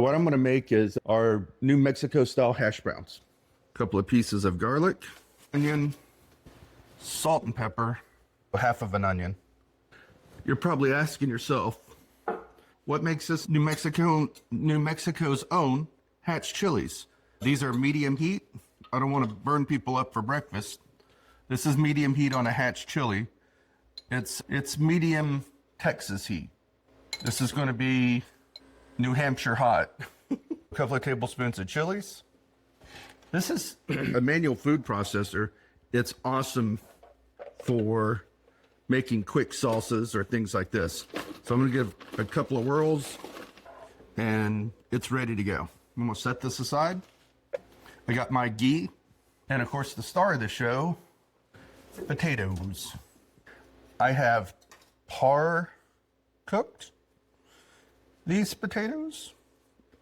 What I'm going to make is our New Mexico style hash browns. A couple of pieces of garlic, onion, salt and pepper, half of an onion. You're probably asking yourself, what makes this New Mexico's own hatch chilies? These are medium heat. I don't want to burn people up for breakfast. This is medium heat on a hatch chili. It's medium Texas heat. This is going to be New Hampshire hot. A couple of tablespoons of chilies. This is a manual food processor. It's awesome for making quick salsas or things like this. So I'm going to give a couple of whirls and it's ready to go. I'm going to set this aside. I got my ghee and of course the star of the show, potatoes. I have par cooked these potatoes.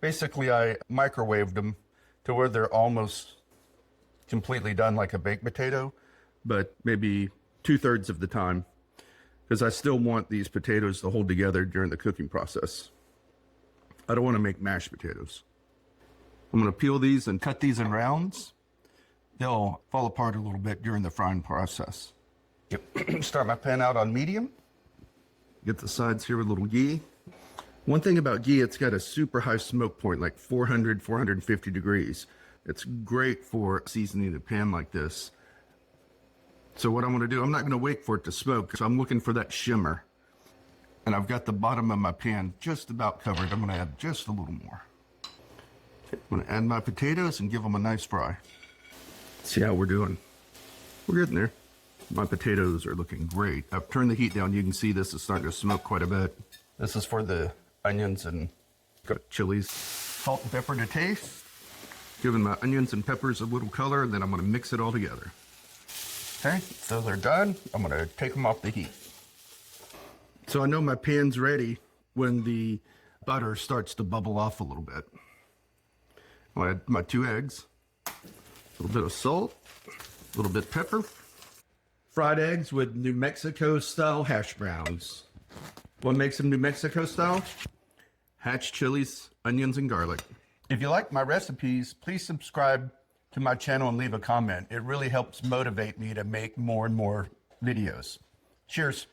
Basically, I microwaved them to where they're almost completely done like a baked potato, but maybe 2/3 of the time, because I still want these potatoes to hold together during the cooking process. I don't want to make mashed potatoes. I'm going to peel these and cut these in rounds. They'll fall apart a little bit during the frying process. Start my pan out on medium. Get the sides here with a little ghee. One thing about ghee, it's got a super high smoke point, like 400, 450 degrees. It's great for seasoning a pan like this. So what I'm going to do, I'm not going to wait for it to smoke. So I'm looking for that shimmer. And I've got the bottom of my pan just about covered. I'm going to add just a little more. I'm going to add my potatoes and give them a nice fry. See how we're doing. We're getting there. My potatoes are looking great. I've turned the heat down. You can see this is starting to smoke quite a bit. This is for the onions and chilies. Salt and pepper to taste. Giving my onions and peppers a little color, and then I'm going to mix it all together. Okay, those are done. I'm going to take them off the heat. So I know my pan's ready when the butter starts to bubble off a little bit. I'll add my 2 eggs, a little bit of salt, a little bit of pepper. Fried eggs with New Mexico style hash browns. What makes them New Mexico style? Hatch chilies, onions, and garlic. If you like my recipes, please subscribe to my channel and leave a comment. It really helps motivate me to make more and more videos. Cheers.